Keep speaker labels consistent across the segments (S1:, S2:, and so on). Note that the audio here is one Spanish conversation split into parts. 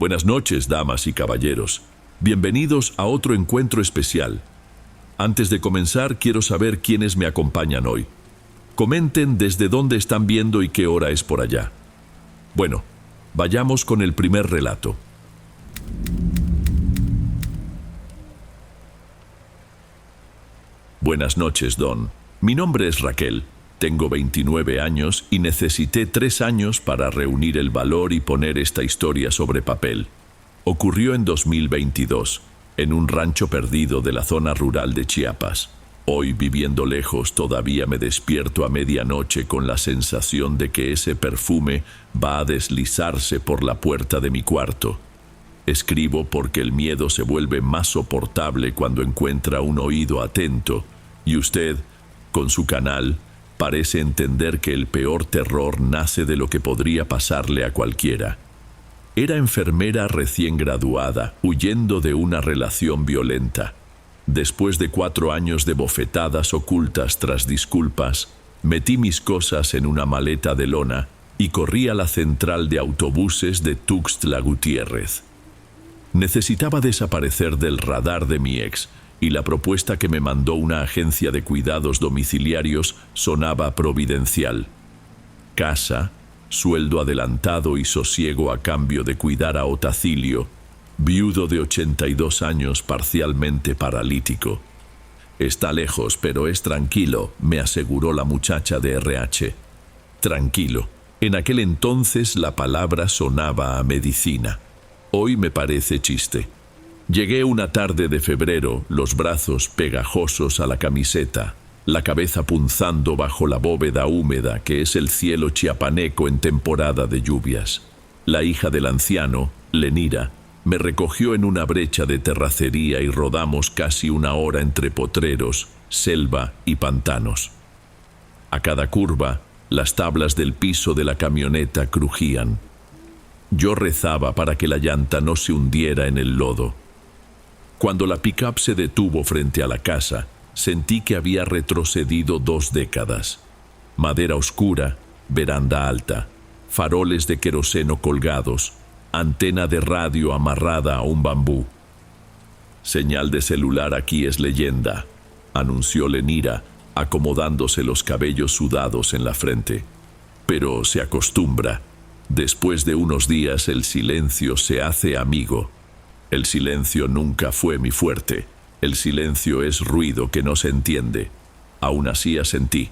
S1: Buenas noches, damas y caballeros. Bienvenidos a otro encuentro especial. Antes de comenzar, quiero saber quiénes me acompañan hoy. Comenten desde dónde están viendo y qué hora es por allá. Bueno, vayamos con el primer relato. Buenas noches, Don. Mi nombre es Raquel. Tengo 29 años y necesité 3 años para reunir el valor y poner esta historia sobre papel. Ocurrió en 2022, en un rancho perdido de la zona rural de Chiapas. Hoy, viviendo lejos, todavía me despierto a medianoche con la sensación de que ese perfume va a deslizarse por la puerta de mi cuarto. Escribo porque el miedo se vuelve más soportable cuando encuentra un oído atento, y usted, con su canal, parece entender que el peor terror nace de lo que podría pasarle a cualquiera. Era enfermera recién graduada, huyendo de una relación violenta. Después de 4 años de bofetadas ocultas tras disculpas, metí mis cosas en una maleta de lona y corrí a la central de autobuses de Tuxtla Gutiérrez. Necesitaba desaparecer del radar de mi ex, y la propuesta que me mandó una agencia de cuidados domiciliarios sonaba providencial. Casa, sueldo adelantado y sosiego a cambio de cuidar a Otacilio, viudo de 82 años parcialmente paralítico. Está lejos, pero es tranquilo, me aseguró la muchacha de RH. Tranquilo. En aquel entonces la palabra sonaba a medicina. Hoy me parece chiste. Llegué una tarde de febrero, los brazos pegajosos a la camiseta, la cabeza punzando bajo la bóveda húmeda que es el cielo chiapaneco en temporada de lluvias. La hija del anciano, Lenira, me recogió en una brecha de terracería y rodamos casi 1 hora entre potreros, selva y pantanos. A cada curva, las tablas del piso de la camioneta crujían. Yo rezaba para que la llanta no se hundiera en el lodo. Cuando la pick-up se detuvo frente a la casa, sentí que había retrocedido 2 décadas. Madera oscura, veranda alta, faroles de queroseno colgados, antena de radio amarrada a un bambú. Señal de celular aquí es leyenda, anunció Lenira, acomodándose los cabellos sudados en la frente. Pero se acostumbra. Después de unos días el silencio se hace amigo. El silencio nunca fue mi fuerte. El silencio es ruido que no se entiende. Aún así asentí.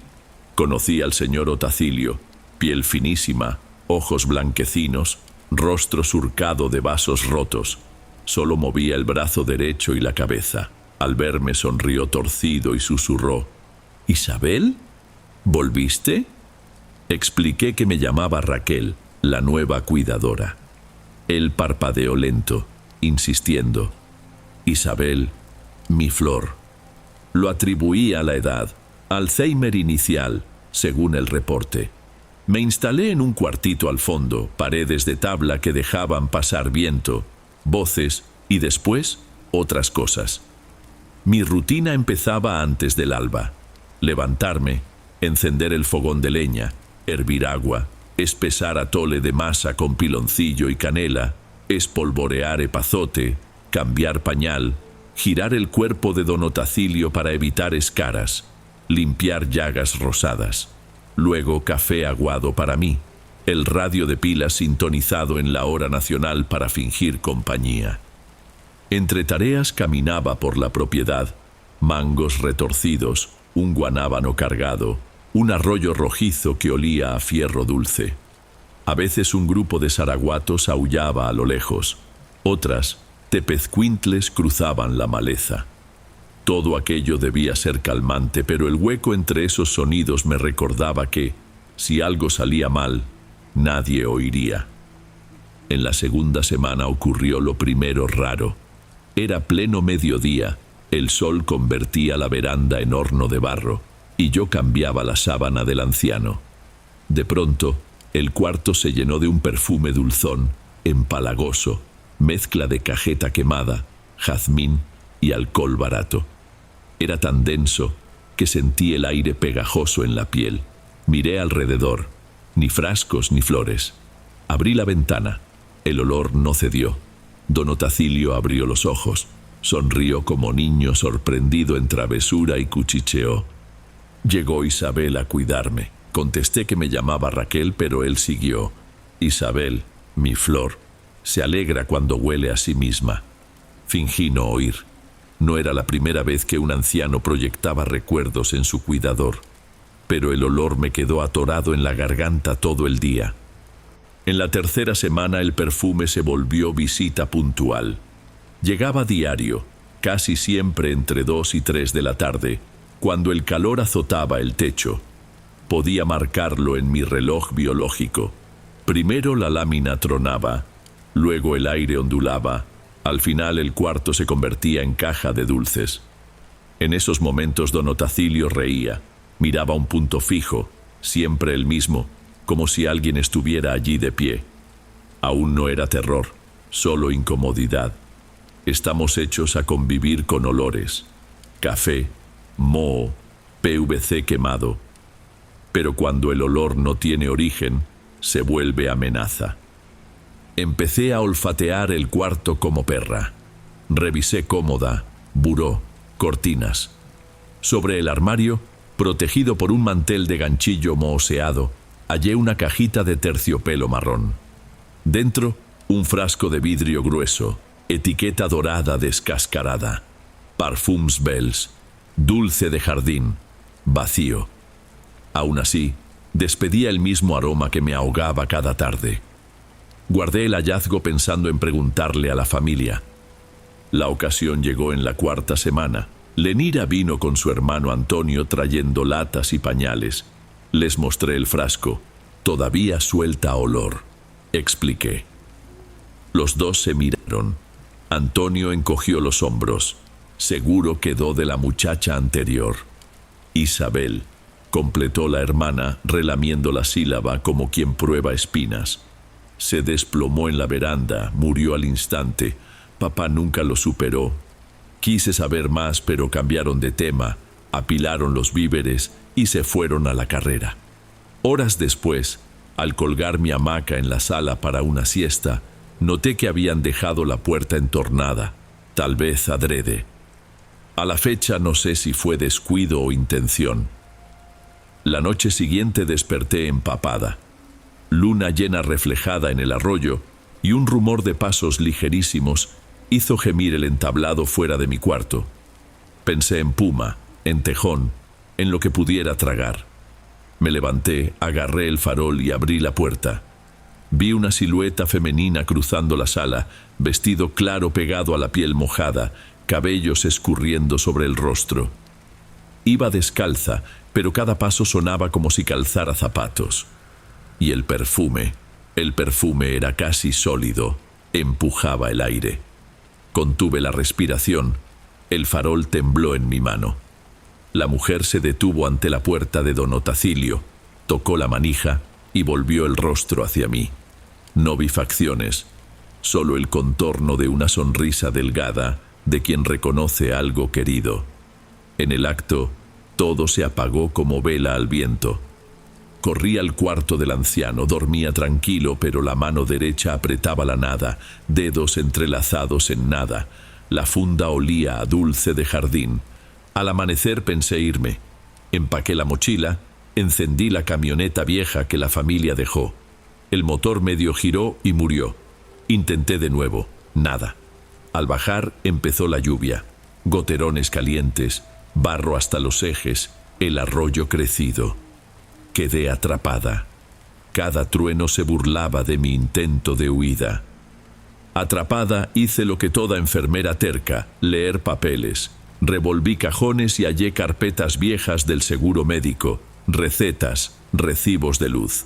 S1: Conocí al señor Otacilio, piel finísima, ojos blanquecinos, rostro surcado de vasos rotos. Solo movía el brazo derecho y la cabeza. Al verme sonrió torcido y susurró: «¿Isabel? ¿Volviste?» Expliqué que me llamaba Raquel, la nueva cuidadora. Él parpadeó lento, insistiendo: «Isabel, mi flor». Lo atribuí a la edad, Alzheimer inicial, según el reporte. Me instalé en un cuartito al fondo, paredes de tabla que dejaban pasar viento, voces y después otras cosas. Mi rutina empezaba antes del alba: levantarme, encender el fogón de leña, hervir agua, espesar atole de masa con piloncillo y canela, espolvorear epazote, cambiar pañal, girar el cuerpo de don Otacilio para evitar escaras, limpiar llagas rosadas. Luego café aguado para mí, el radio de pilas sintonizado en la hora nacional para fingir compañía. Entre tareas caminaba por la propiedad, mangos retorcidos, un guanábano cargado, un arroyo rojizo que olía a fierro dulce. A veces un grupo de zaraguatos aullaba a lo lejos, otras tepezcuintles cruzaban la maleza. Todo aquello debía ser calmante, pero el hueco entre esos sonidos me recordaba que, si algo salía mal, nadie oiría. En la segunda semana ocurrió lo primero raro. Era pleno mediodía, el sol convertía la veranda en horno de barro, y yo cambiaba la sábana del anciano. De pronto, el cuarto se llenó de un perfume dulzón, empalagoso, mezcla de cajeta quemada, jazmín y alcohol barato. Era tan denso que sentí el aire pegajoso en la piel. Miré alrededor, ni frascos ni flores. Abrí la ventana. El olor no cedió. Don Otacilio abrió los ojos, sonrió como niño sorprendido en travesura y cuchicheó. Llegó Isabel a cuidarme. Contesté que me llamaba Raquel, pero él siguió. Isabel, mi flor, se alegra cuando huele a sí misma. Fingí no oír. No era la primera vez que un anciano proyectaba recuerdos en su cuidador, pero el olor me quedó atorado en la garganta todo el día. En la tercera semana el perfume se volvió visita puntual. Llegaba diario, casi siempre entre 2 y 3 de la tarde, cuando el calor azotaba el techo. Podía marcarlo en mi reloj biológico. Primero la lámina tronaba, luego el aire ondulaba, al final el cuarto se convertía en caja de dulces. En esos momentos don Otacilio reía, miraba un punto fijo, siempre el mismo, como si alguien estuviera allí de pie. Aún no era terror, solo incomodidad. Estamos hechos a convivir con olores. Café, moho, PVC quemado. Pero cuando el olor no tiene origen, se vuelve amenaza. Empecé a olfatear el cuarto como perra. Revisé cómoda, buró, cortinas. Sobre el armario, protegido por un mantel de ganchillo mohoseado, hallé una cajita de terciopelo marrón. Dentro, un frasco de vidrio grueso, etiqueta dorada descascarada. Parfums Bells, dulce de jardín, vacío. Aún así, despedía el mismo aroma que me ahogaba cada tarde. Guardé el hallazgo pensando en preguntarle a la familia. La ocasión llegó en la 4ª semana. Lenira vino con su hermano Antonio trayendo latas y pañales. Les mostré el frasco. Todavía suelta olor, expliqué. Los dos se miraron. Antonio encogió los hombros. Seguro quedó de la muchacha anterior. Isabel, completó la hermana, relamiendo la sílaba como quien prueba espinas. Se desplomó en la veranda, murió al instante. Papá nunca lo superó. Quise saber más, pero cambiaron de tema, apilaron los víveres y se fueron a la carrera. Horas después, al colgar mi hamaca en la sala para una siesta, noté que habían dejado la puerta entornada, tal vez adrede. A la fecha no sé si fue descuido o intención. La noche siguiente desperté empapada. Luna llena reflejada en el arroyo y un rumor de pasos ligerísimos hizo gemir el entablado fuera de mi cuarto. Pensé en Puma, en Tejón, en lo que pudiera tragar. Me levanté, agarré el farol y abrí la puerta. Vi una silueta femenina cruzando la sala, vestido claro pegado a la piel mojada, cabellos escurriendo sobre el rostro. Iba descalza, pero cada paso sonaba como si calzara zapatos. Y el perfume era casi sólido, empujaba el aire. Contuve la respiración, el farol tembló en mi mano. La mujer se detuvo ante la puerta de don Otacilio, tocó la manija y volvió el rostro hacia mí. No vi facciones, solo el contorno de una sonrisa delgada de quien reconoce algo querido. En el acto, todo se apagó como vela al viento. Corrí al cuarto del anciano, dormía tranquilo, pero la mano derecha apretaba la nada, dedos entrelazados en nada. La funda olía a dulce de jardín. Al amanecer pensé irme. Empaqué la mochila, encendí la camioneta vieja que la familia dejó. El motor medio giró y murió. Intenté de nuevo, nada. Al bajar empezó la lluvia, goterones calientes, barro hasta los ejes, el arroyo crecido. Quedé atrapada. Cada trueno se burlaba de mi intento de huida. Atrapada, hice lo que toda enfermera terca, leer papeles. Revolví cajones y hallé carpetas viejas del seguro médico, recetas, recibos de luz.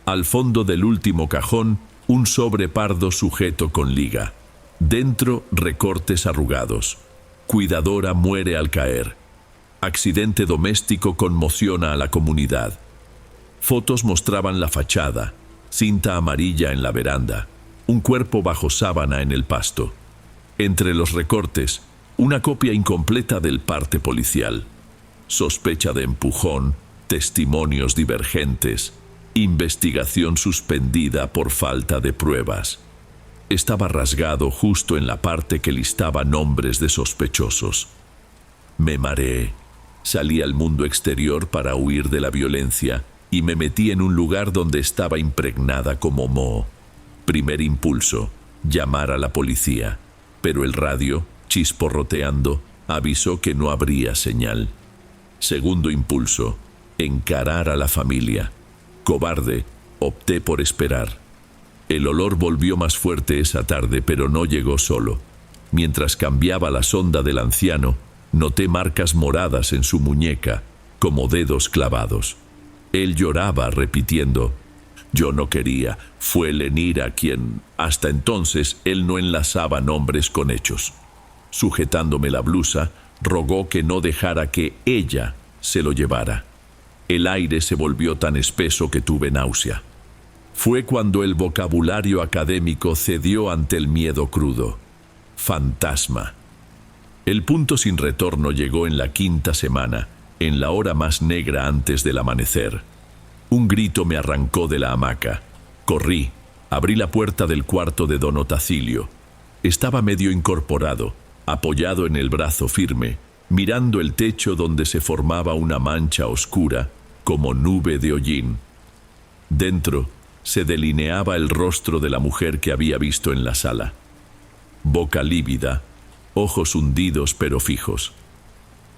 S1: Al fondo del último cajón, un sobre pardo sujeto con liga. Dentro, recortes arrugados. Cuidadora muere al caer. Accidente doméstico conmociona a la comunidad. Fotos mostraban la fachada, cinta amarilla en la veranda, un cuerpo bajo sábana en el pasto. Entre los recortes, una copia incompleta del parte policial. Sospecha de empujón, testimonios divergentes, investigación suspendida por falta de pruebas. Estaba rasgado justo en la parte que listaba nombres de sospechosos. Me mareé. Salí al mundo exterior para huir de la violencia y me metí en un lugar donde estaba impregnada como moho. Primer impulso, llamar a la policía, pero el radio, chisporroteando, avisó que no habría señal. Segundo impulso, encarar a la familia. Cobarde, opté por esperar. El olor volvió más fuerte esa tarde, pero no llegó solo. Mientras cambiaba la sonda del anciano, noté marcas moradas en su muñeca, como dedos clavados. Él lloraba repitiendo: yo no quería, fue Lenira quien... Hasta entonces él no enlazaba nombres con hechos. Sujetándome la blusa, rogó que no dejara que ella se lo llevara. El aire se volvió tan espeso que tuve náusea. Fue cuando el vocabulario académico cedió ante el miedo crudo. Fantasma. El punto sin retorno llegó en la 5ª semana, en la hora más negra antes del amanecer. Un grito me arrancó de la hamaca. Corrí, abrí la puerta del cuarto de don Otacilio. Estaba medio incorporado, apoyado en el brazo firme, mirando el techo donde se formaba una mancha oscura, como nube de hollín. Dentro se delineaba el rostro de la mujer que había visto en la sala. Boca lívida, ojos hundidos pero fijos.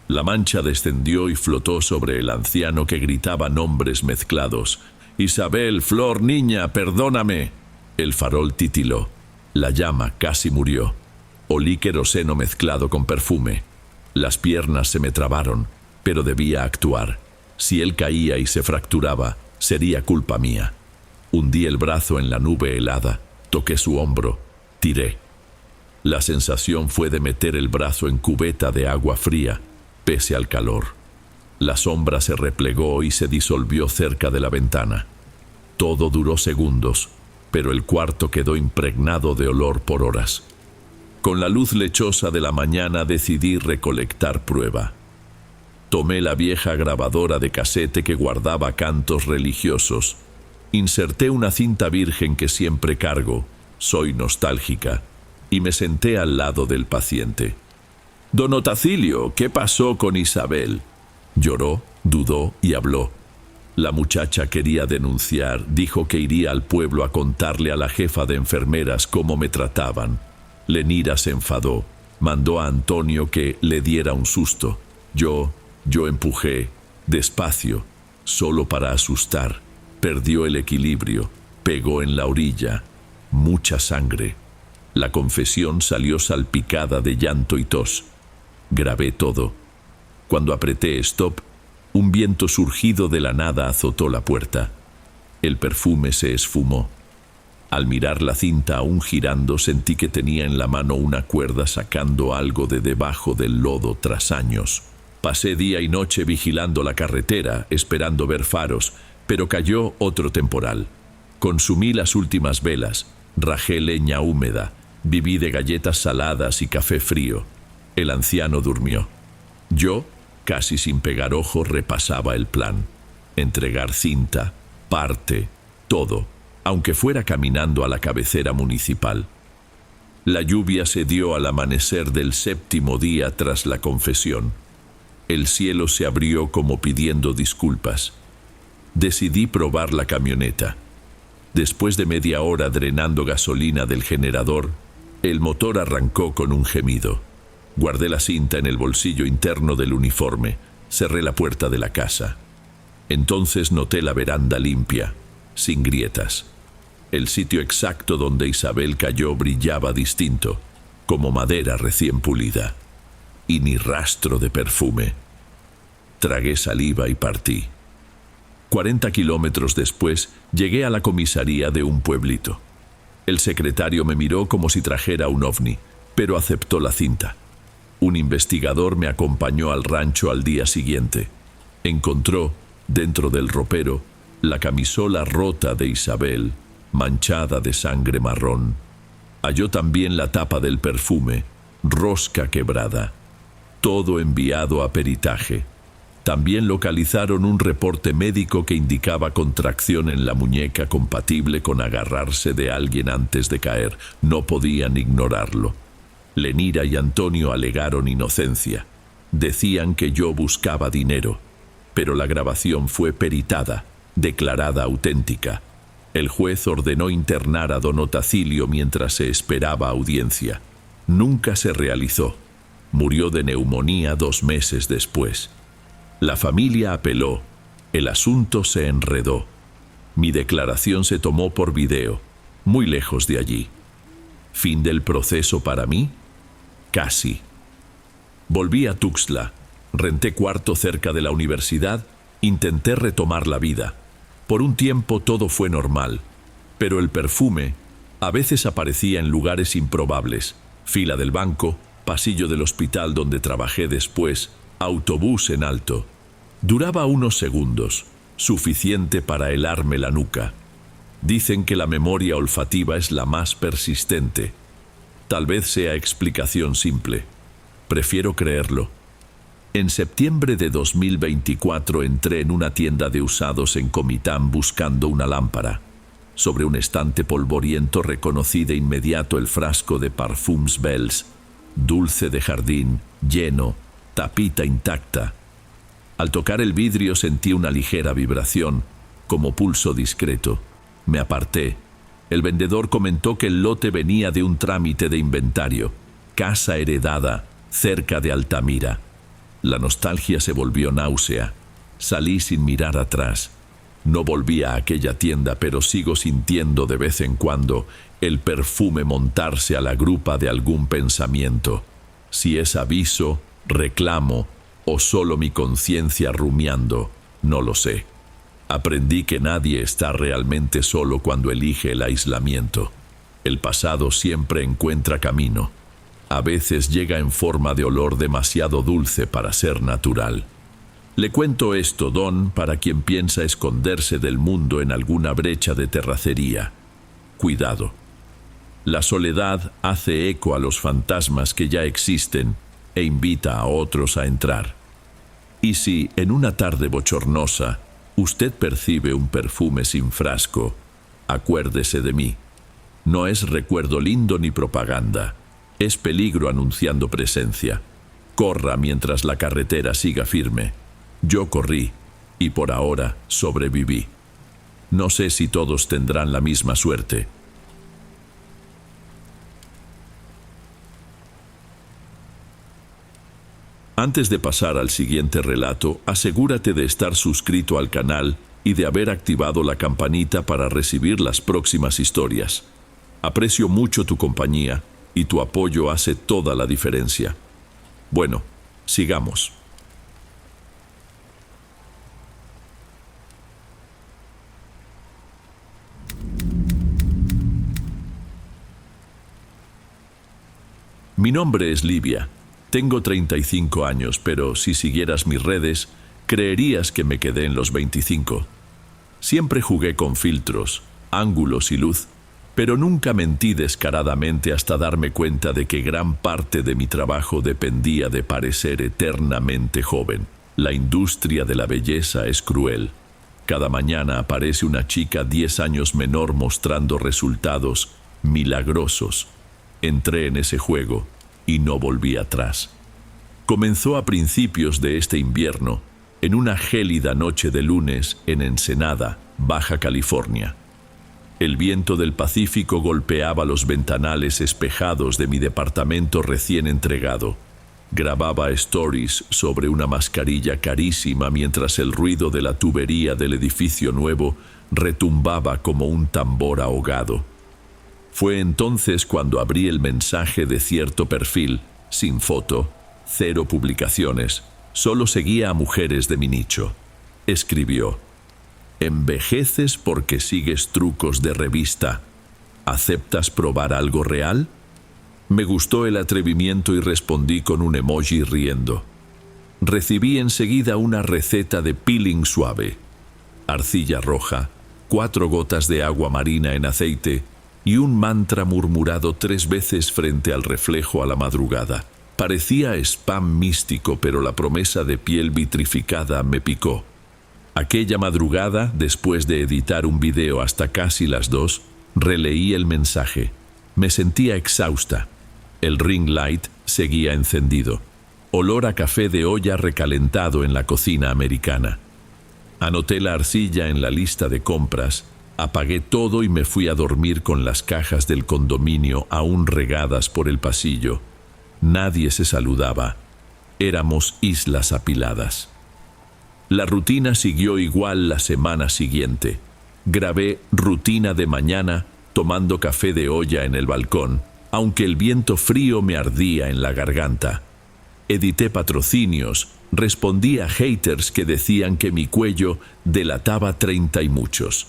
S1: La mancha descendió y flotó sobre el anciano que gritaba nombres mezclados. «Isabel, Flor, niña, perdóname». El farol titiló. La llama casi murió. Olí queroseno mezclado con perfume. Las piernas se me trabaron, pero debía actuar. Si él caía y se fracturaba, sería culpa mía. Hundí el brazo en la nube helada, toqué su hombro, tiré. La sensación fue de meter el brazo en cubeta de agua fría, pese al calor. La sombra se replegó y se disolvió cerca de la ventana. Todo duró segundos, pero el cuarto quedó impregnado de olor por horas. Con la luz lechosa de la mañana decidí recolectar prueba. Tomé la vieja grabadora de casete que guardaba cantos religiosos. Inserté una cinta virgen que siempre cargo, soy nostálgica, y me senté al lado del paciente. «Don Otacilio, ¿qué pasó con Isabel?» Lloró, dudó y habló. La muchacha quería denunciar, dijo que iría al pueblo a contarle a la jefa de enfermeras cómo me trataban. Lenira se enfadó, mandó a Antonio que le diera un susto. Yo empujé, despacio, solo para asustar. Perdió el equilibrio, pegó en la orilla. Mucha sangre. La confesión salió salpicada de llanto y tos. Grabé todo. Cuando apreté stop, un viento surgido de la nada azotó la puerta. El perfume se esfumó. Al mirar la cinta aún girando, sentí que tenía en la mano una cuerda sacando algo de debajo del lodo tras años. Pasé día y noche vigilando la carretera, esperando ver faros, pero cayó otro temporal. Consumí las últimas velas, rajé leña húmeda, viví de galletas saladas y café frío. El anciano durmió. Yo, casi sin pegar ojo, repasaba el plan. Entregar cinta, parte, todo, aunque fuera caminando a la cabecera municipal. La lluvia se dio al amanecer del 7º día tras la confesión. El cielo se abrió como pidiendo disculpas. Decidí probar la camioneta. Después de media hora drenando gasolina del generador, el motor arrancó con un gemido. Guardé la cinta en el bolsillo interno del uniforme, cerré la puerta de la casa. Entonces noté la veranda limpia, sin grietas. El sitio exacto donde Isabel cayó brillaba distinto, como madera recién pulida. Y ni rastro de perfume. Tragué saliva y partí. 40 kilómetros después, llegué a la comisaría de un pueblito. El secretario me miró como si trajera un ovni, pero aceptó la cinta. Un investigador me acompañó al rancho al día siguiente. Encontró, dentro del ropero, la camisola rota de Isabel, manchada de sangre marrón. Halló también la tapa del perfume, rosca quebrada. Todo enviado a peritaje. También localizaron un reporte médico que indicaba contracción en la muñeca compatible con agarrarse de alguien antes de caer. No podían ignorarlo. Lenira y Antonio alegaron inocencia. Decían que yo buscaba dinero, pero la grabación fue peritada, declarada auténtica. El juez ordenó internar a don Otacilio mientras se esperaba audiencia. Nunca se realizó. Murió de neumonía 2 meses después. La familia apeló. El asunto se enredó. Mi declaración se tomó por video, muy lejos de allí. ¿Fin del proceso para mí? Casi. Volví a Tuxtla, renté cuarto cerca de la universidad, intenté retomar la vida. Por un tiempo todo fue normal, pero el perfume a veces aparecía en lugares improbables. Fila del banco, pasillo del hospital donde trabajé después, autobús en alto. Duraba unos segundos, suficiente para helarme la nuca. Dicen que la memoria olfativa es la más persistente. Tal vez sea explicación simple. Prefiero creerlo. En septiembre de 2024 entré en una tienda de usados en Comitán buscando una lámpara. Sobre un estante polvoriento reconocí de inmediato el frasco de Parfums Bells, dulce de jardín, lleno, tapita intacta. Al tocar el vidrio sentí una ligera vibración, como pulso discreto. Me aparté. El vendedor comentó que el lote venía de un trámite de inventario, casa heredada, cerca de Altamira. La nostalgia se volvió náusea. Salí sin mirar atrás. No volví a aquella tienda, pero sigo sintiendo de vez en cuando el perfume montarse a la grupa de algún pensamiento. Si es aviso, reclamo o solo mi conciencia rumiando, no lo sé. Aprendí que nadie está realmente solo cuando elige el aislamiento. El pasado siempre encuentra camino. A veces llega en forma de olor demasiado dulce para ser natural. Le cuento esto, Don, para quien piensa esconderse del mundo en alguna brecha de terracería. Cuidado. La soledad hace eco a los fantasmas que ya existen e invita a otros a entrar. Y si, en una tarde bochornosa, usted percibe un perfume sin frasco, acuérdese de mí. No es recuerdo lindo ni propaganda. Es peligro anunciando presencia. Corra mientras la carretera siga firme. Yo corrí, y por ahora sobreviví. No sé si todos tendrán la misma suerte. Antes de pasar al siguiente relato, asegúrate de estar suscrito al canal y de haber activado la campanita para recibir las próximas historias. Aprecio mucho tu compañía y tu apoyo hace toda la diferencia. Bueno, sigamos. Mi nombre es Livia. Tengo 35 años, pero si siguieras mis redes, creerías que me quedé en los 25. Siempre jugué con filtros, ángulos y luz, pero nunca mentí descaradamente hasta darme cuenta de que gran parte de mi trabajo dependía de parecer eternamente joven. La industria de la belleza es cruel. Cada mañana aparece una chica 10 años menor mostrando resultados milagrosos. Entré en ese juego y no volví atrás. Comenzó a principios de este invierno, en una gélida noche de lunes en Ensenada, Baja California. El viento del Pacífico golpeaba los ventanales espejados de mi departamento recién entregado. Grababa stories sobre una mascarilla carísima mientras el ruido de la tubería del edificio nuevo retumbaba como un tambor ahogado. Fue entonces cuando abrí el mensaje de cierto perfil, sin foto, 0 publicaciones, solo seguía a mujeres de mi nicho. Escribió: ¿envejeces porque sigues trucos de revista? ¿Aceptas probar algo real? Me gustó el atrevimiento y respondí con un emoji riendo. Recibí enseguida una receta de peeling suave, arcilla roja, 4 gotas de agua marina en aceite y un mantra murmurado 3 veces frente al reflejo a la madrugada. Parecía spam místico, pero la promesa de piel vitrificada me picó. Aquella madrugada, después de editar un video hasta casi las 2, releí el mensaje. Me sentía exhausta. El ring light seguía encendido. Olor a café de olla recalentado en la cocina americana. Anoté la arcilla en la lista de compras, apagué todo y me fui a dormir con las cajas del condominio aún regadas por el pasillo. Nadie se saludaba. Éramos islas apiladas. La rutina siguió igual la semana siguiente. Grabé rutina de mañana tomando café de olla en el balcón, aunque el viento frío me ardía en la garganta. Edité patrocinios, respondí a haters que decían que mi cuello delataba 30 y muchos.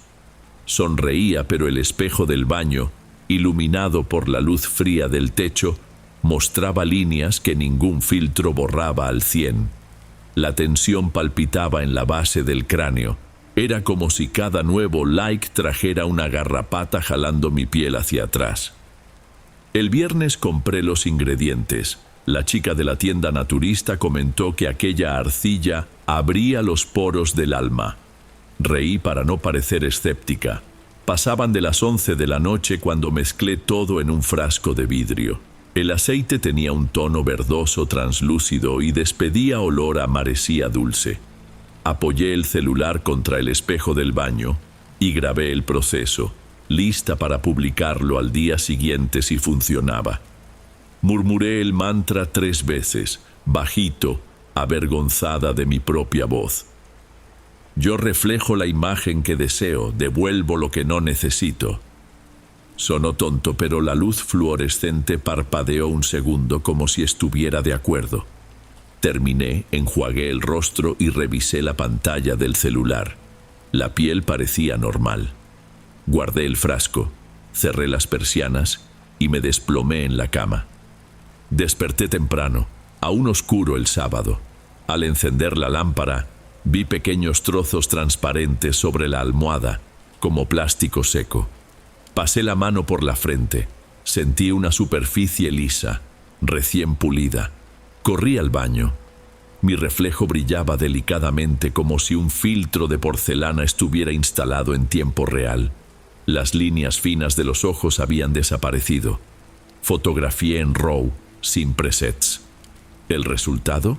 S1: Sonreía, pero el espejo del baño, iluminado por la luz fría del techo, mostraba líneas que ningún filtro borraba al 100. La tensión palpitaba en la base del cráneo. Era como si cada nuevo like trajera una garrapata jalando mi piel hacia atrás. El viernes compré los ingredientes. La chica de la tienda naturista comentó que aquella arcilla abría los poros del alma. Reí para no parecer escéptica. Pasaban de las 11 de la noche cuando mezclé todo en un frasco de vidrio. El aceite tenía un tono verdoso translúcido y despedía olor a marecía dulce. Apoyé el celular contra el espejo del baño y grabé el proceso, lista para publicarlo al día siguiente si funcionaba. Murmuré el mantra 3 veces, bajito, avergonzada de mi propia voz. Yo reflejo la imagen que deseo, devuelvo lo que no necesito. Sonó tonto, pero la luz fluorescente parpadeó un segundo como si estuviera de acuerdo. Terminé, enjuagué el rostro y revisé la pantalla del celular. La piel parecía normal. Guardé el frasco, cerré las persianas y me desplomé en la cama. Desperté temprano, aún oscuro el sábado. Al encender la lámpara, vi pequeños trozos transparentes sobre la almohada, como plástico seco. Pasé la mano por la frente. Sentí una superficie lisa, recién pulida. Corrí al baño. Mi reflejo brillaba delicadamente como si un filtro de porcelana estuviera instalado en tiempo real. Las líneas finas de los ojos habían desaparecido. Fotografié en RAW, sin presets. ¿El resultado?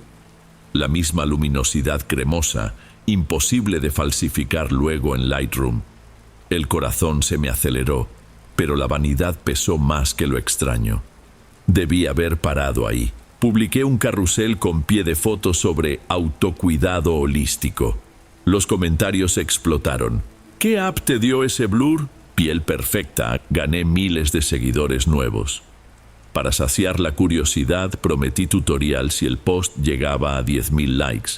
S1: La misma luminosidad cremosa, imposible de falsificar luego en Lightroom. El corazón se me aceleró, pero la vanidad pesó más que lo extraño. Debí haber parado ahí. Publiqué un carrusel con pie de foto sobre autocuidado holístico. Los comentarios explotaron. ¿Qué app te dio ese blur? Piel perfecta. Gané miles de seguidores nuevos. Para saciar la curiosidad, prometí tutorial si el post llegaba a 10.000 likes.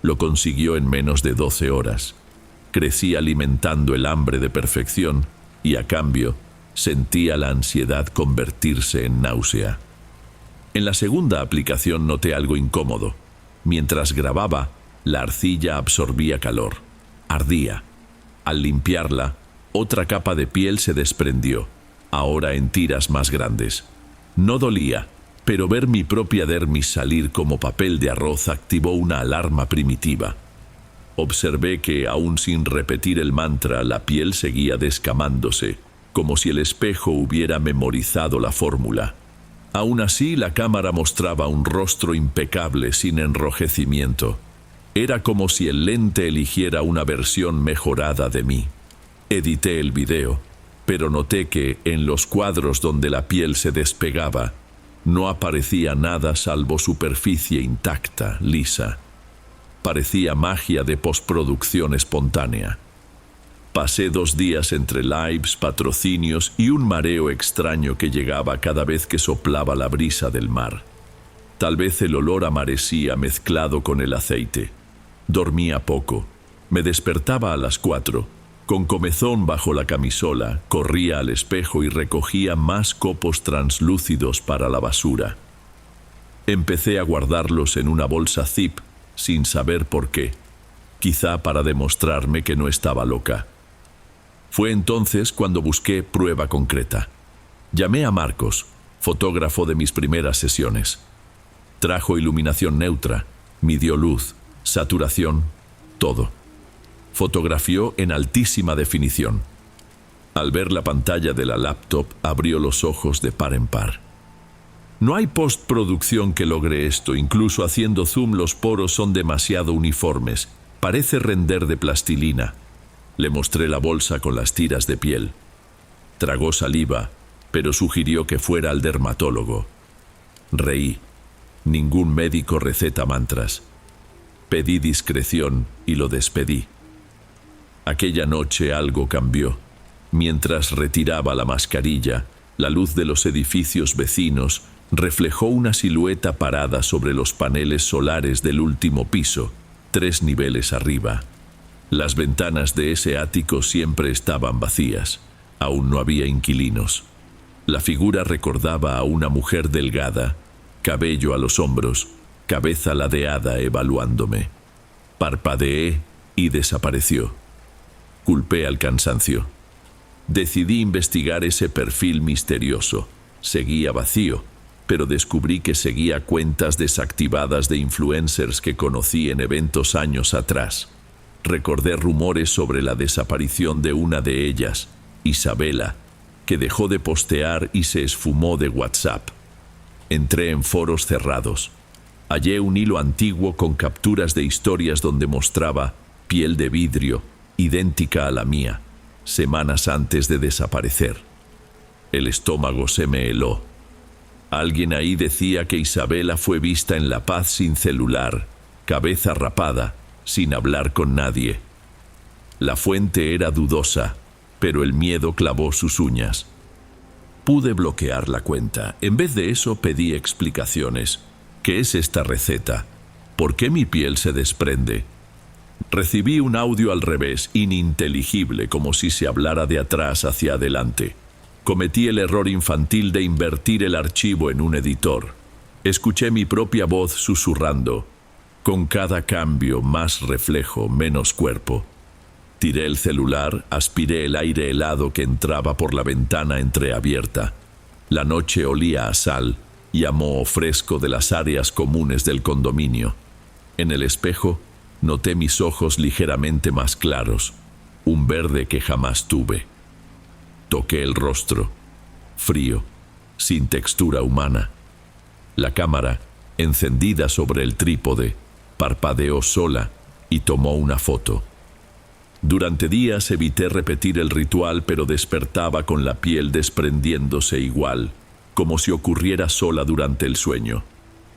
S1: Lo consiguió en menos de 12 horas. Crecí alimentando el hambre de perfección y, a cambio, sentía la ansiedad convertirse en náusea. En la segunda aplicación noté algo incómodo. Mientras grababa, la arcilla absorbía calor. Ardía. Al limpiarla, otra capa de piel se desprendió, ahora en tiras más grandes. No dolía, pero ver mi propia dermis salir como papel de arroz activó una alarma primitiva. Observé que, aún sin repetir el mantra, la piel seguía descamándose, como si el espejo hubiera memorizado la fórmula. Aún así, la cámara mostraba un rostro impecable sin enrojecimiento. Era como si el lente eligiera una versión mejorada de mí. Edité el video, pero noté que, en los cuadros donde la piel se despegaba, no aparecía nada salvo superficie intacta, lisa. Parecía magia de postproducción espontánea. Pasé 2 días entre lives, patrocinios y un mareo extraño que llegaba cada vez que soplaba la brisa del mar. Tal vez el olor amarecía mezclado con el aceite. Dormía poco. Me despertaba a las 4. Con comezón bajo la camisola, corría al espejo y recogía más copos translúcidos para la basura. Empecé a guardarlos en una bolsa zip, sin saber por qué. Quizá para demostrarme que no estaba loca. Fue entonces cuando busqué prueba concreta. Llamé a Marcos, fotógrafo de mis primeras sesiones. Trajo iluminación neutra, midió luz, saturación, todo. Fotografió en altísima definición. Al ver la pantalla de la laptop, abrió los ojos de par en par. No hay postproducción que logre esto, incluso haciendo zoom los poros son demasiado uniformes, parece render de plastilina. Le mostré la bolsa con las tiras de piel. Tragó saliva, pero sugirió que fuera al dermatólogo. Reí. Ningún médico receta mantras. Pedí discreción y lo despedí. Aquella noche algo cambió. Mientras retiraba la mascarilla, la luz de los edificios vecinos reflejó una silueta parada sobre los paneles solares del último piso, 3 niveles arriba. Las ventanas de ese ático siempre estaban vacías. Aún no había inquilinos. La figura recordaba a una mujer delgada, cabello a los hombros, cabeza ladeada evaluándome. Parpadeé y desapareció. Culpé al cansancio. Decidí investigar ese perfil misterioso. Seguía vacío, pero descubrí que seguía cuentas desactivadas de influencers que conocí en eventos años atrás. Recordé rumores sobre la desaparición de una de ellas, Isabela, que dejó de postear y se esfumó de WhatsApp. Entré en foros cerrados. Hallé un hilo antiguo con capturas de historias donde mostraba piel de vidrio, idéntica a la mía, semanas antes de desaparecer. El estómago se me heló. Alguien ahí decía que Isabela fue vista en La Paz sin celular, cabeza rapada, sin hablar con nadie. La fuente era dudosa, pero el miedo clavó sus uñas. Pude bloquear la cuenta. En vez de eso pedí explicaciones. ¿Qué es esta receta? ¿Por qué mi piel se desprende? Recibí un audio al revés, ininteligible, como si se hablara de atrás hacia adelante. Cometí el error infantil de invertir el archivo en un editor. Escuché mi propia voz susurrando. Con cada cambio, más reflejo, menos cuerpo. Tiré el celular, aspiré el aire helado que entraba por la ventana entreabierta. La noche olía a sal y a moho fresco de las áreas comunes del condominio. En el espejo, noté mis ojos ligeramente más claros, un verde que jamás tuve. Toqué el rostro, frío, sin textura humana. La cámara, encendida sobre el trípode, parpadeó sola y tomó una foto. Durante días evité repetir el ritual, pero despertaba con la piel desprendiéndose igual, como si ocurriera sola durante el sueño.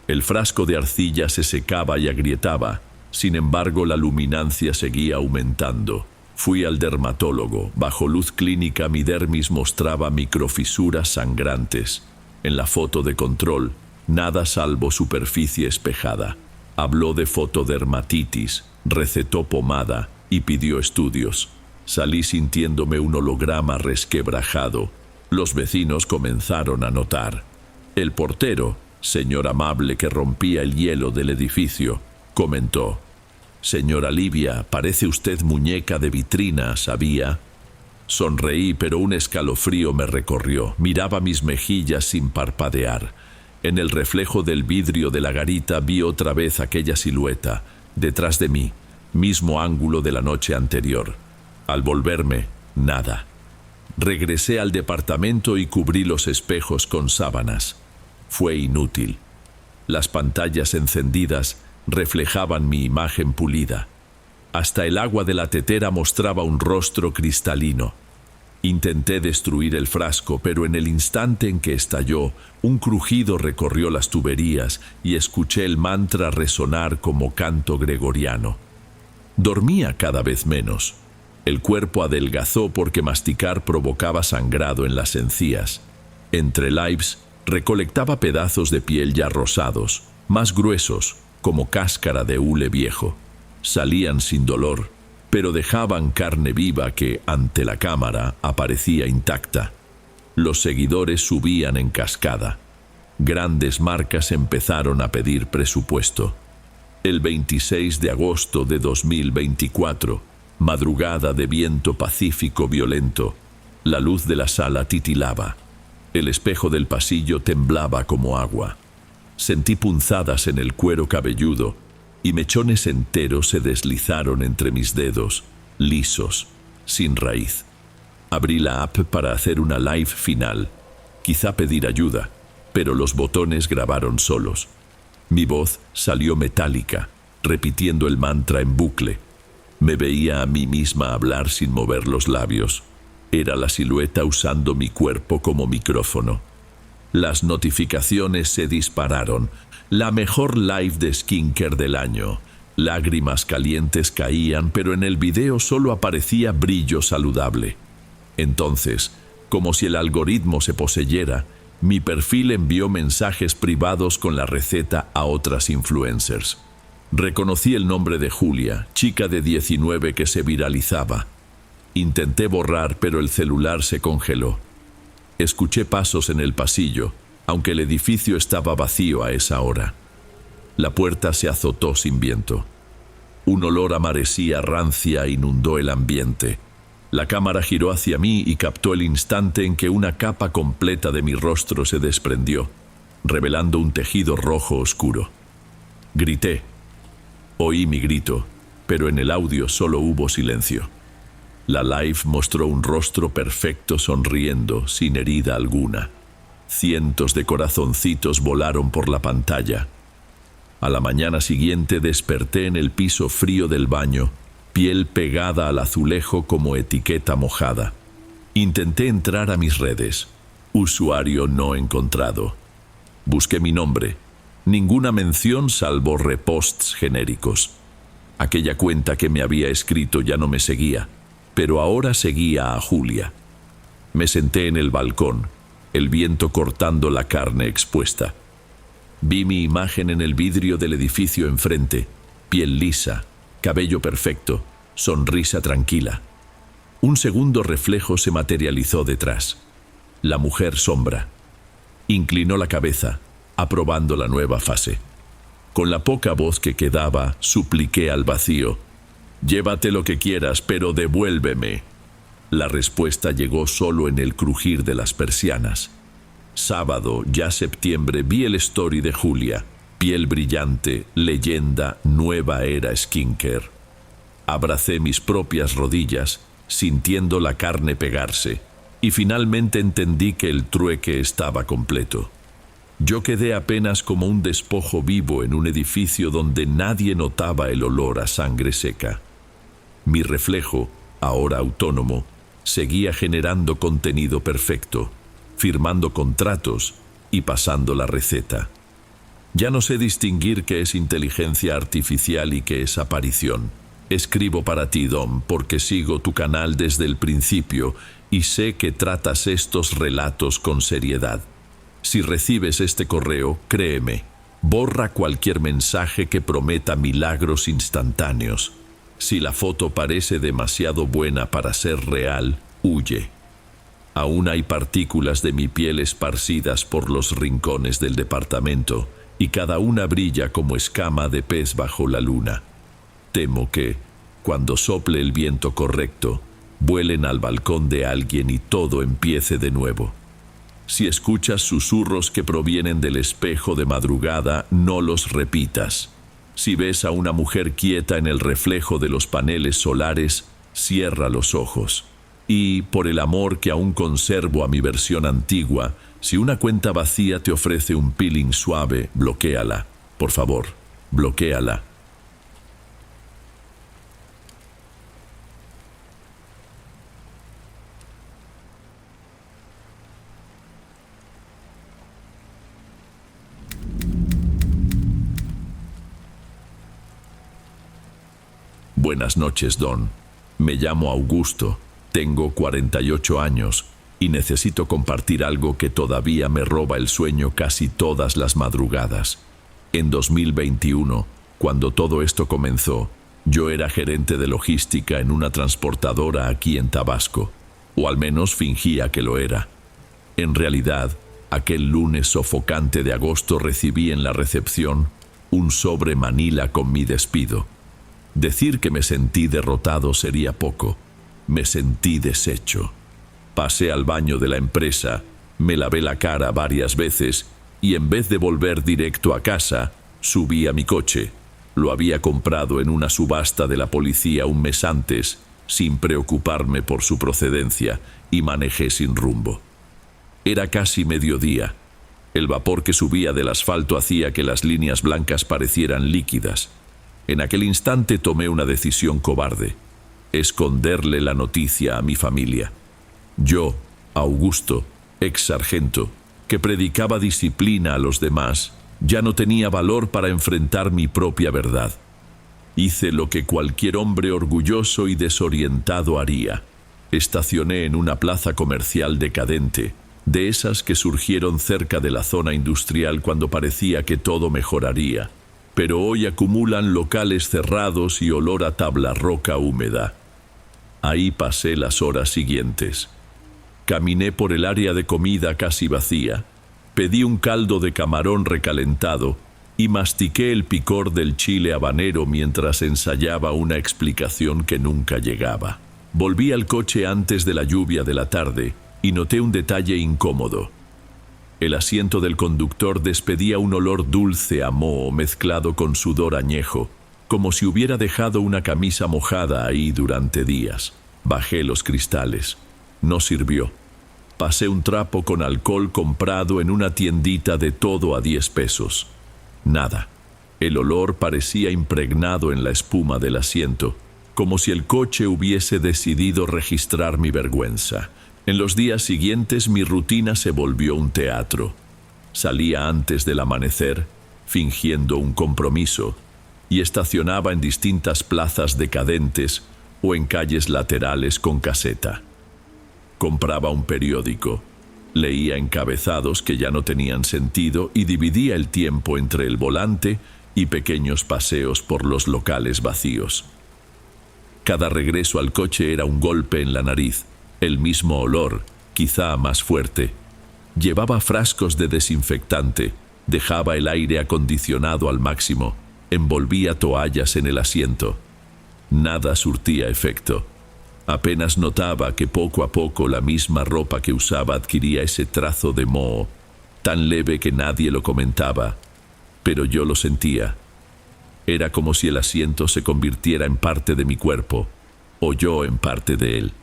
S1: El frasco de arcilla se secaba y agrietaba, sin embargo la luminancia seguía aumentando. Fui al dermatólogo. Bajo luz clínica mi dermis mostraba microfisuras sangrantes. En la foto de control, nada salvo superficie espejada. Habló de fotodermatitis, recetó pomada y pidió estudios. Salí sintiéndome un holograma resquebrajado. Los vecinos comenzaron a notar. El portero, señor amable que rompía el hielo del edificio, comentó: «Señora Livia, parece usted muñeca de vitrina, ¿sabía?». Sonreí, pero un escalofrío me recorrió. Miraba mis mejillas sin parpadear. En el reflejo del vidrio de la garita vi otra vez aquella silueta, detrás de mí, mismo ángulo de la noche anterior. Al volverme, nada. Regresé al departamento y cubrí los espejos con sábanas. Fue inútil. Las pantallas encendidas reflejaban mi imagen pulida. Hasta el agua de la tetera mostraba un rostro cristalino. Intenté destruir el frasco, pero en el instante en que estalló, un crujido recorrió las tuberías y escuché el mantra resonar como canto gregoriano. Dormía cada vez menos. El cuerpo adelgazó porque masticar provocaba sangrado en las encías. Entre lives, recolectaba pedazos de piel ya rosados, más gruesos, como cáscara de hule viejo. Salían sin dolor, pero dejaban carne viva que, ante la cámara, aparecía intacta. Los seguidores subían en cascada. Grandes marcas empezaron a pedir presupuesto. El 26 de agosto de 2024, madrugada de viento pacífico violento, la luz de la sala titilaba. El espejo del pasillo temblaba como agua. Sentí punzadas en el cuero cabelludo y mechones enteros se deslizaron entre mis dedos, lisos, sin raíz. Abrí la app para hacer una live final, quizá pedir ayuda, pero los botones grabaron solos. Mi voz salió metálica, repitiendo el mantra en bucle. Me veía a mí misma hablar sin mover los labios. Era la silueta usando mi cuerpo como micrófono. Las notificaciones se dispararon. La mejor live de skincare del año. Lágrimas calientes caían, pero en el video solo aparecía brillo saludable. Entonces, como si el algoritmo se poseyera, mi perfil envió mensajes privados con la receta a otras influencers. Reconocí el nombre de Julia, chica de 19 que se viralizaba. Intenté borrar, pero el celular se congeló. Escuché pasos en el pasillo, aunque el edificio estaba vacío a esa hora. La puerta se azotó sin viento. Un olor a marecía rancia inundó el ambiente. La cámara giró hacia mí y captó el instante en que una capa completa de mi rostro se desprendió, revelando un tejido rojo oscuro. Grité. Oí mi grito, pero en el audio solo hubo silencio. La live mostró un rostro perfecto sonriendo, sin herida alguna. Cientos de corazoncitos volaron por la pantalla. A la mañana siguiente desperté en el piso frío del baño, piel pegada al azulejo como etiqueta mojada. Intenté entrar a mis redes. Usuario no encontrado. Busqué mi nombre. Ninguna mención salvo reposts genéricos. Aquella cuenta que me había escrito ya no me seguía, pero ahora seguía a Julia. Me senté en el balcón, el viento cortando la carne expuesta. Vi mi imagen en el vidrio del edificio enfrente, piel lisa, cabello perfecto, sonrisa tranquila. Un segundo reflejo se materializó detrás. La mujer sombra. Inclinó la cabeza, aprobando la nueva fase. Con la poca voz que quedaba, supliqué al vacío: «Llévate lo que quieras, pero devuélveme». La respuesta llegó solo en el crujir de las persianas. Sábado, ya septiembre, vi el story de Julia. Piel brillante, leyenda, nueva era skincare. Abracé mis propias rodillas, sintiendo la carne pegarse, y finalmente entendí que el trueque estaba completo. Yo quedé apenas como un despojo vivo en un edificio donde nadie notaba el olor a sangre seca. Mi reflejo, ahora autónomo, seguía generando contenido perfecto, firmando contratos y pasando la receta. Ya no sé distinguir qué es inteligencia artificial y qué es aparición. Escribo para ti, Dom, porque sigo tu canal desde el principio y sé que tratas estos relatos con seriedad. Si recibes este correo, créeme, borra cualquier mensaje que prometa milagros instantáneos. Si la foto parece demasiado buena para ser real, huye. Aún hay partículas de mi piel esparcidas por los rincones del departamento, y cada una brilla como escama de pez bajo la luna. Temo que, cuando sople el viento correcto, vuelen al balcón de alguien y todo empiece de nuevo. Si escuchas susurros que provienen del espejo de madrugada, no los repitas. Si ves a una mujer quieta en el reflejo de los paneles solares, cierra los ojos. Y, por el amor que aún conservo a mi versión antigua, si una cuenta vacía te ofrece un peeling suave, bloquéala. Por favor, bloquéala. Buenas noches, Don. Me llamo Augusto, tengo 48 años y necesito compartir algo que todavía me roba el sueño casi todas las madrugadas. En 2021, cuando todo esto comenzó, yo era gerente de logística en una transportadora aquí en Tabasco, o al menos fingía que lo era. En realidad, aquel lunes sofocante de agosto recibí en la recepción un sobre Manila con mi despido. Decir que me sentí derrotado sería poco. Me sentí deshecho. Pasé al baño de la empresa, me lavé la cara varias veces y en vez de volver directo a casa, subí a mi coche. Lo había comprado en una subasta de la policía un mes antes, sin preocuparme por su procedencia, y manejé sin rumbo. Era casi mediodía. El vapor que subía del asfalto hacía que las líneas blancas parecieran líquidas. En aquel instante tomé una decisión cobarde: esconderle la noticia a mi familia. Yo, Augusto, ex sargento, que predicaba disciplina a los demás, ya no tenía valor para enfrentar mi propia verdad. Hice lo que cualquier hombre orgulloso y desorientado haría. Estacioné en una plaza comercial decadente, de esas que surgieron cerca de la zona industrial cuando parecía que todo mejoraría, pero hoy acumulan locales cerrados y olor a tabla roca húmeda. Ahí pasé las horas siguientes. Caminé por el área de comida casi vacía, pedí un caldo de camarón recalentado y mastiqué el picor del chile habanero mientras ensayaba una explicación que nunca llegaba. Volví al coche antes de la lluvia de la tarde y noté un detalle incómodo. El asiento del conductor despedía un olor dulce a moho mezclado con sudor añejo, como si hubiera dejado una camisa mojada ahí durante días. Bajé los cristales. No sirvió. Pasé un trapo con alcohol comprado en una tiendita de todo a 10 pesos. Nada. El olor parecía impregnado en la espuma del asiento, como si el coche hubiese decidido registrar mi vergüenza. En los días siguientes mi rutina se volvió un teatro. Salía antes del amanecer, fingiendo un compromiso, y estacionaba en distintas plazas decadentes o en calles laterales con caseta. Compraba un periódico, leía encabezados que ya no tenían sentido y dividía el tiempo entre el volante y pequeños paseos por los locales vacíos. Cada regreso al coche era un golpe en la nariz, el mismo olor, quizá más fuerte. Llevaba frascos de desinfectante, dejaba el aire acondicionado al máximo, envolvía toallas en el asiento. Nada surtía efecto. Apenas notaba que poco a poco la misma ropa que usaba adquiría ese trazo de moho, tan leve que nadie lo comentaba, pero yo lo sentía. Era como si el asiento se convirtiera en parte de mi cuerpo, o yo en parte de él.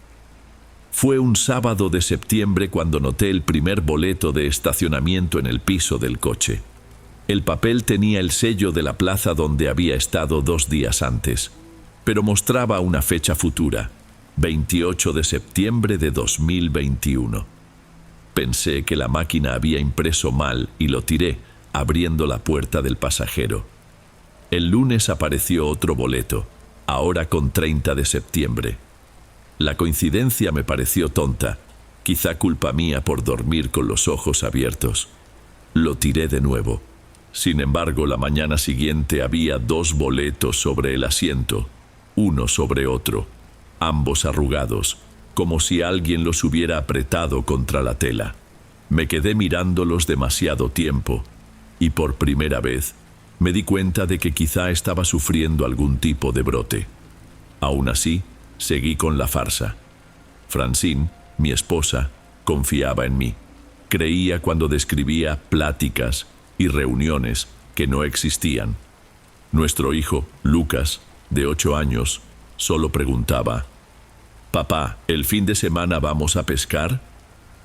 S1: Fue un sábado de septiembre cuando noté el primer boleto de estacionamiento en el piso del coche. El papel tenía el sello de la plaza donde había estado 2 días antes, pero mostraba una fecha futura: 28 de septiembre de 2021. Pensé que la máquina había impreso mal y lo tiré, abriendo la puerta del pasajero. El lunes apareció otro boleto, ahora con 30 de septiembre. La coincidencia me pareció tonta, quizá culpa mía por dormir con los ojos abiertos. Lo tiré de nuevo. Sin embargo, la mañana siguiente había 2 boletos sobre el asiento, uno sobre otro, ambos arrugados, como si alguien los hubiera apretado contra la tela. Me quedé mirándolos demasiado tiempo, y por primera vez me di cuenta de que quizá estaba sufriendo algún tipo de brote. Aún así, seguí con la farsa. Francine, mi esposa, confiaba en mí. Creía cuando describía pláticas y reuniones que no existían. Nuestro hijo, Lucas, de 8 años, solo preguntaba: «Papá, ¿el fin de semana vamos a pescar?».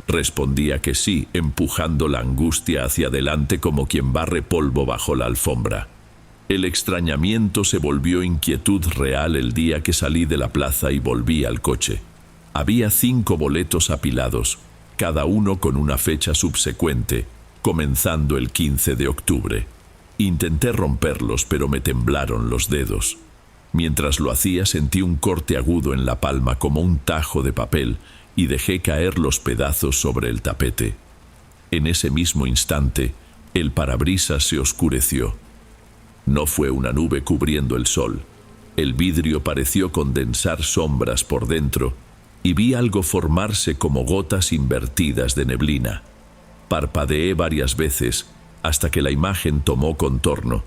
S1: Respondía que sí, empujando la angustia hacia adelante como quien barre polvo bajo la alfombra. El extrañamiento se volvió inquietud real el día que salí de la plaza y volví al coche. Había 5 boletos apilados, cada uno con una fecha subsecuente, comenzando el 15 de octubre. Intenté romperlos, pero me temblaron los dedos. Mientras lo hacía sentí un corte agudo en la palma como un tajo de papel y dejé caer los pedazos sobre el tapete. En ese mismo instante, el parabrisas se oscureció. No fue una nube cubriendo el sol. El vidrio pareció condensar sombras por dentro y vi algo formarse como gotas invertidas de neblina. Parpadeé varias veces hasta que la imagen tomó contorno.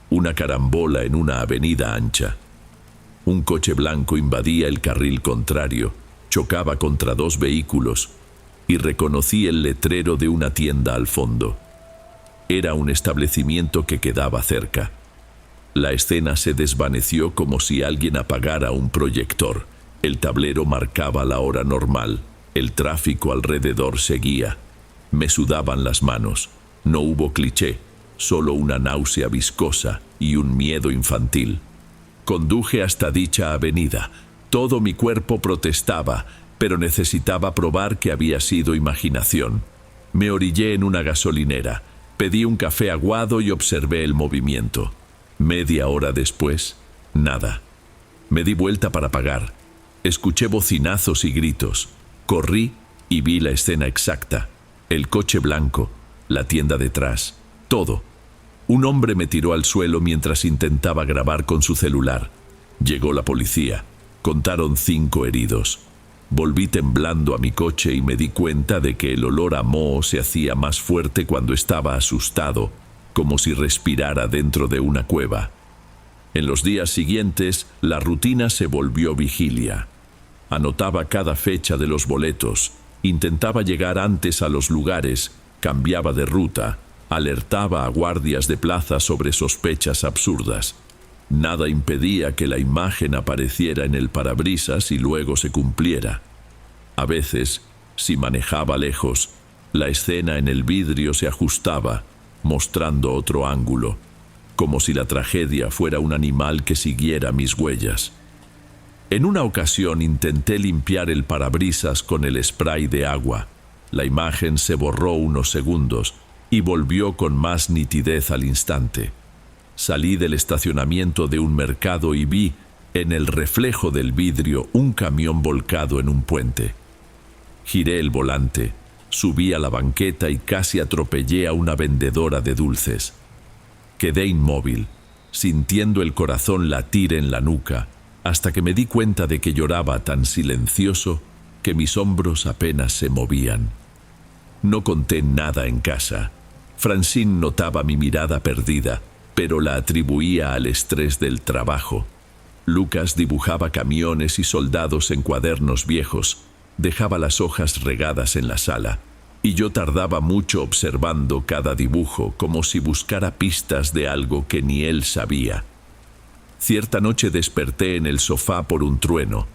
S1: Una carambola en una avenida ancha. Un coche blanco invadía el carril contrario, chocaba contra 2 vehículos y reconocí el letrero de una tienda al fondo. Era un establecimiento que quedaba cerca. La escena se desvaneció como si alguien apagara un proyector. El tablero marcaba la hora normal. El tráfico alrededor seguía. Me sudaban las manos. No hubo cliché, solo una náusea viscosa y un miedo infantil. Conduje hasta dicha avenida. Todo mi cuerpo protestaba, pero necesitaba probar que había sido imaginación. Me orillé en una gasolinera. Pedí un café aguado y observé el movimiento. Media hora después, nada. Me di vuelta para pagar. Escuché bocinazos y gritos. Corrí y vi la escena exacta. El coche blanco, la tienda detrás, todo. Un hombre me tiró al suelo mientras intentaba grabar con su celular. Llegó la policía. Contaron 5 heridos. Volví temblando a mi coche y me di cuenta de que el olor a moho se hacía más fuerte cuando estaba asustado, como si respirara dentro de una cueva. En los días siguientes, la rutina se volvió vigilia. Anotaba cada fecha de los boletos, intentaba llegar antes a los lugares, cambiaba de ruta, alertaba a guardias de plaza sobre sospechas absurdas. Nada impedía que la imagen apareciera en el parabrisas y luego se cumpliera. A veces, si manejaba lejos, la escena en el vidrio se ajustaba, mostrando otro ángulo, como si la tragedia fuera un animal que siguiera mis huellas. En una ocasión intenté limpiar el parabrisas con el spray de agua. La imagen se borró unos segundos y volvió con más nitidez al instante. Salí del estacionamiento de un mercado y vi, en el reflejo del vidrio, un camión volcado en un puente. Giré el volante, subí a la banqueta y casi atropellé a una vendedora de dulces. Quedé inmóvil, sintiendo el corazón latir en la nuca, hasta que me di cuenta de que lloraba tan silencioso que mis hombros apenas se movían. No conté nada en casa. Francine notaba mi mirada perdida, pero la atribuía al estrés del trabajo. Lucas dibujaba camiones y soldados en cuadernos viejos, dejaba las hojas regadas en la sala, y yo tardaba mucho observando cada dibujo, como si buscara pistas de algo que ni él sabía. Cierta noche desperté en el sofá por un trueno.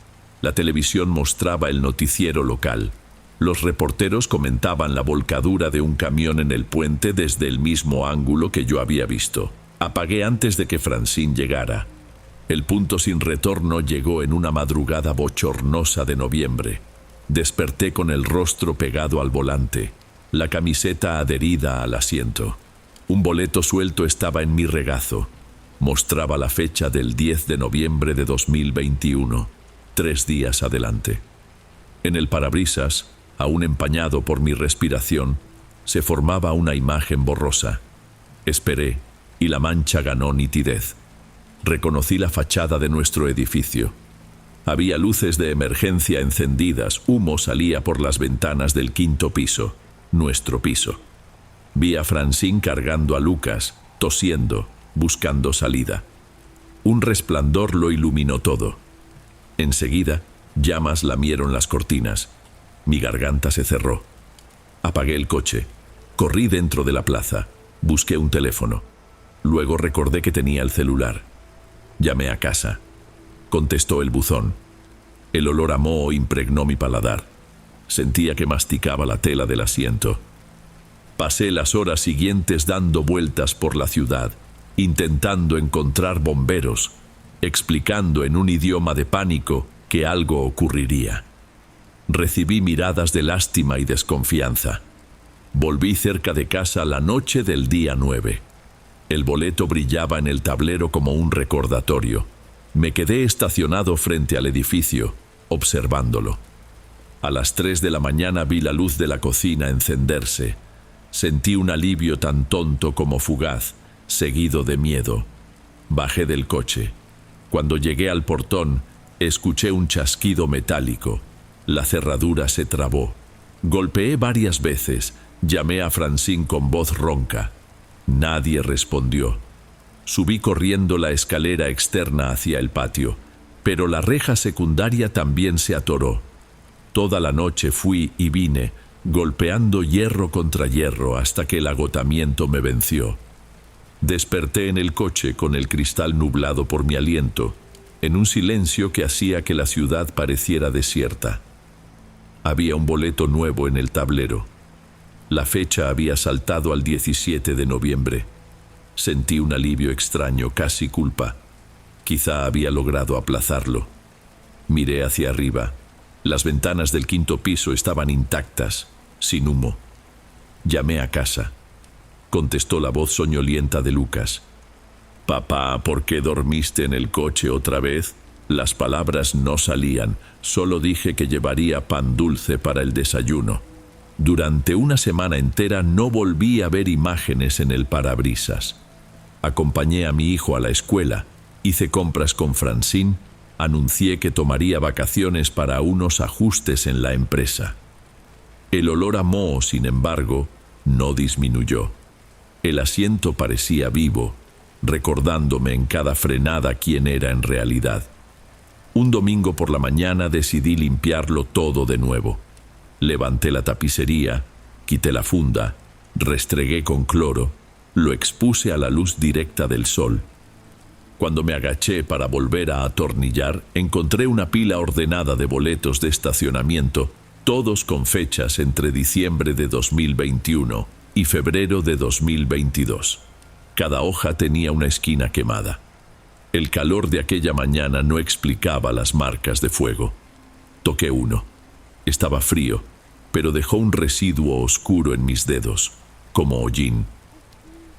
S1: La televisión mostraba el noticiero local. Los reporteros comentaban la volcadura de un camión en el puente desde el mismo ángulo que yo había visto. Apagué antes de que Francine llegara. El punto sin retorno llegó en una madrugada bochornosa de noviembre. Desperté con el rostro pegado al volante, la camiseta adherida al asiento. Un boleto suelto estaba en mi regazo. Mostraba la fecha del 10 de noviembre de 2021, 3 días adelante. En el parabrisas, aún empañado por mi respiración, se formaba una imagen borrosa. Esperé, y la mancha ganó nitidez. Reconocí la fachada de nuestro edificio. Había luces de emergencia encendidas, humo salía por las ventanas del 5º piso, nuestro piso. Vi a Francine cargando a Lucas, tosiendo, buscando salida. Un resplandor lo iluminó todo. Enseguida, llamas lamieron las cortinas. Mi garganta se cerró. Apagué el coche. Corrí dentro de la plaza. Busqué un teléfono. Luego recordé que tenía el celular. Llamé a casa. Contestó el buzón. El olor a moho impregnó mi paladar. Sentía que masticaba la tela del asiento. Pasé las horas siguientes dando vueltas por la ciudad, intentando encontrar bomberos, explicando en un idioma de pánico que algo ocurriría. Recibí miradas de lástima y desconfianza. Volví cerca de casa la noche del día 9. El boleto brillaba en el tablero como un recordatorio. Me quedé estacionado frente al edificio, observándolo. A las 3 de la mañana vi la luz de la cocina encenderse. Sentí un alivio tan tonto como fugaz, seguido de miedo. Bajé del coche. Cuando llegué al portón, escuché un chasquido metálico. La cerradura se trabó. Golpeé varias veces. Llamé a Francine con voz ronca. Nadie respondió. Subí corriendo la escalera externa hacia el patio, pero la reja secundaria también se atoró. Toda la noche fui y vine, golpeando hierro contra hierro hasta que el agotamiento me venció. Desperté en el coche con el cristal nublado por mi aliento, en un silencio que hacía que la ciudad pareciera desierta. Había un boleto nuevo en el tablero. La fecha había saltado al 17 de noviembre. Sentí un alivio extraño, casi culpa. Quizá había logrado aplazarlo. Miré hacia arriba. Las ventanas del 5º piso estaban intactas, sin humo. Llamé a casa. Contestó la voz soñolienta de Lucas. «Papá, ¿por qué dormiste en el coche otra vez?» Las palabras no salían, solo dije que llevaría pan dulce para el desayuno. Durante una semana entera no volví a ver imágenes en el parabrisas. Acompañé a mi hijo a la escuela, hice compras con Francine, anuncié que tomaría vacaciones para unos ajustes en la empresa. El olor a moho, sin embargo, no disminuyó. El asiento parecía vivo, recordándome en cada frenada quién era en realidad. Un domingo por la mañana decidí limpiarlo todo de nuevo. Levanté la tapicería, quité la funda, restregué con cloro, lo expuse a la luz directa del sol. Cuando me agaché para volver a atornillar, encontré una pila ordenada de boletos de estacionamiento, todos con fechas entre diciembre de 2021 y febrero de 2022. Cada hoja tenía una esquina quemada. El calor de aquella mañana no explicaba las marcas de fuego. Toqué uno. Estaba frío, pero dejó un residuo oscuro en mis dedos, como hollín.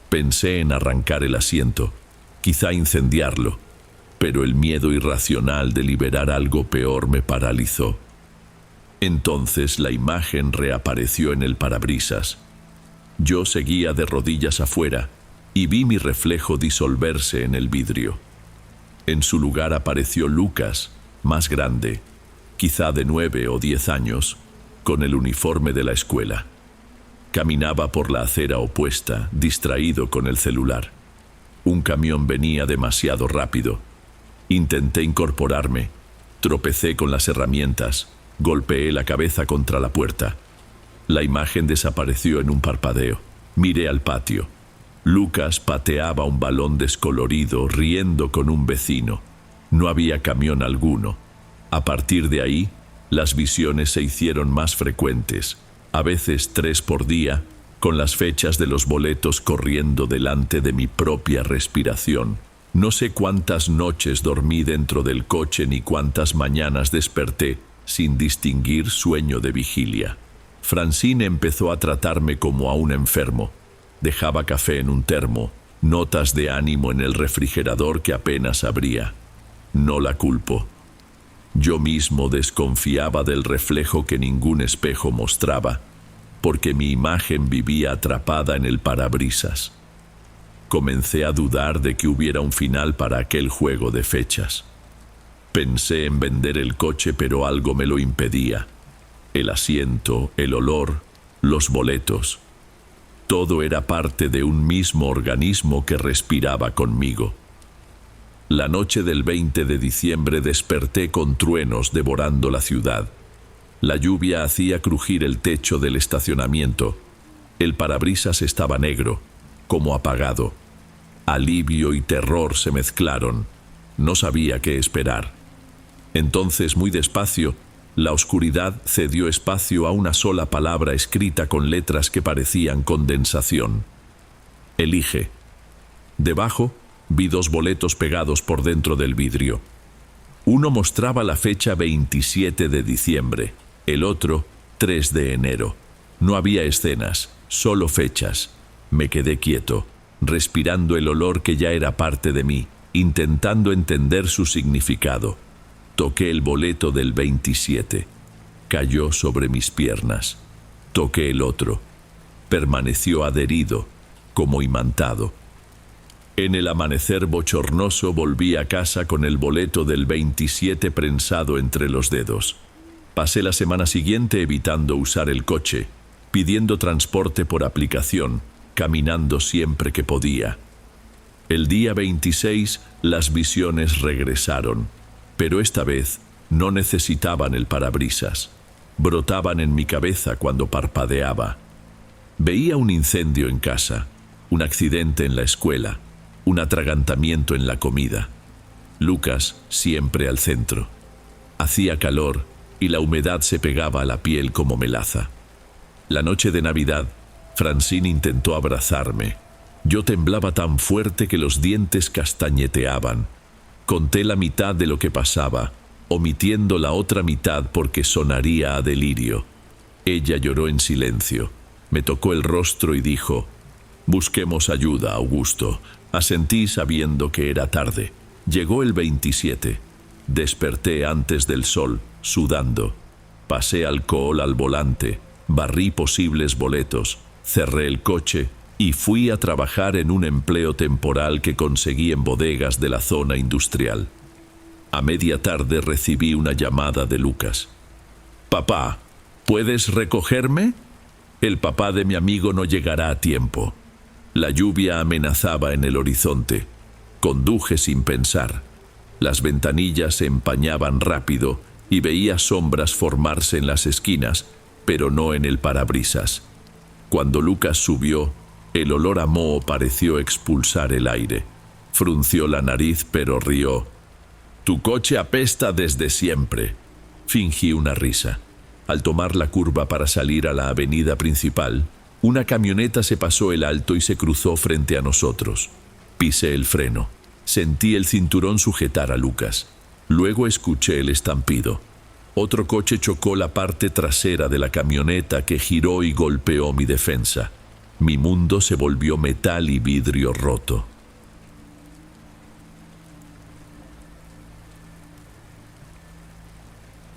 S1: Pensé en arrancar el asiento, quizá incendiarlo, pero el miedo irracional de liberar algo peor me paralizó. Entonces la imagen reapareció en el parabrisas. Yo seguía de rodillas afuera y vi mi reflejo disolverse en el vidrio. En su lugar apareció Lucas, más grande, quizá de 9 o 10 años, con el uniforme de la escuela. Caminaba por la acera opuesta, distraído con el celular. Un camión venía demasiado rápido. Intenté incorporarme, tropecé con las herramientas, golpeé la cabeza contra la puerta. La imagen desapareció en un parpadeo. Miré al patio. Lucas pateaba un balón descolorido, riendo con un vecino. No había camión alguno. A partir de ahí, las visiones se hicieron más frecuentes, a veces 3 por día, con las fechas de los boletos corriendo delante de mi propia respiración. No sé cuántas noches dormí dentro del coche ni cuántas mañanas desperté sin distinguir sueño de vigilia. Francine empezó a tratarme como a un enfermo. Dejaba café en un termo, notas de ánimo en el refrigerador que apenas abría. No la culpo. Yo mismo desconfiaba del reflejo que ningún espejo mostraba, porque mi imagen vivía atrapada en el parabrisas. Comencé a dudar de que hubiera un final para aquel juego de fechas. Pensé en vender el coche, pero algo me lo impedía. El asiento, el olor, los boletos. Todo era parte de un mismo organismo que respiraba conmigo. La noche del 20 de diciembre desperté con truenos devorando la ciudad. La lluvia hacía crujir el techo del estacionamiento. El parabrisas estaba negro, como apagado. Alivio y terror se mezclaron. No sabía qué esperar. Entonces, muy despacio, la oscuridad cedió espacio a una sola palabra escrita con letras que parecían condensación. Elige. Debajo, vi 2 boletos pegados por dentro del vidrio. Uno mostraba la fecha 27 de diciembre, el otro 3 de enero. No había escenas, solo fechas. Me quedé quieto, respirando el olor que ya era parte de mí, intentando entender su significado. Toqué el boleto del 27. Cayó sobre mis piernas. Toqué el otro. Permaneció adherido, como imantado. En el amanecer bochornoso volví a casa con el boleto del 27 prensado entre los dedos. Pasé la semana siguiente evitando usar el coche, pidiendo transporte por aplicación, caminando siempre que podía. El día 26 las visiones regresaron, pero esta vez no necesitaban el parabrisas. Brotaban en mi cabeza cuando parpadeaba. Veía un incendio en casa, un accidente en la escuela, un atragantamiento en la comida. Lucas siempre al centro. Hacía calor y la humedad se pegaba a la piel como melaza. La noche de Navidad, Francine intentó abrazarme. Yo temblaba tan fuerte que los dientes castañeteaban. Conté la mitad de lo que pasaba, omitiendo la otra mitad porque sonaría a delirio. Ella lloró en silencio, me tocó el rostro y dijo: «Busquemos ayuda, Augusto». Asentí sabiendo que era tarde. Llegó el 27. Desperté antes del sol, sudando. Pasé alcohol al volante, barrí posibles boletos, cerré el coche y fui a trabajar en un empleo temporal que conseguí en bodegas de la zona industrial. A media tarde recibí una llamada de Lucas. «Papá, ¿puedes recogerme? El papá de mi amigo no llegará a tiempo». La lluvia amenazaba en el horizonte. Conduje sin pensar. Las ventanillas se empañaban rápido y veía sombras formarse en las esquinas, pero no en el parabrisas. Cuando Lucas subió, el olor a moho pareció expulsar el aire. Frunció la nariz, pero rió. «Tu coche apesta desde siempre». Fingí una risa. Al tomar la curva para salir a la avenida principal, una camioneta se pasó el alto y se cruzó frente a nosotros. Pisé el freno. Sentí el cinturón sujetar a Lucas. Luego escuché el estampido. Otro coche chocó la parte trasera de la camioneta que giró y golpeó mi defensa. Mi mundo se volvió metal y vidrio roto.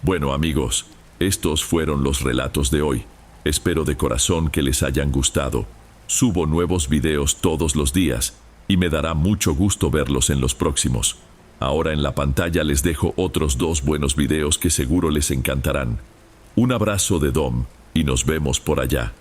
S1: Bueno, amigos, estos fueron los relatos de hoy. Espero de corazón que les hayan gustado. Subo nuevos videos todos los días y me dará mucho gusto verlos en los próximos. Ahora en la pantalla les dejo otros 2 buenos videos que seguro les encantarán. Un abrazo de Dom y nos vemos por allá.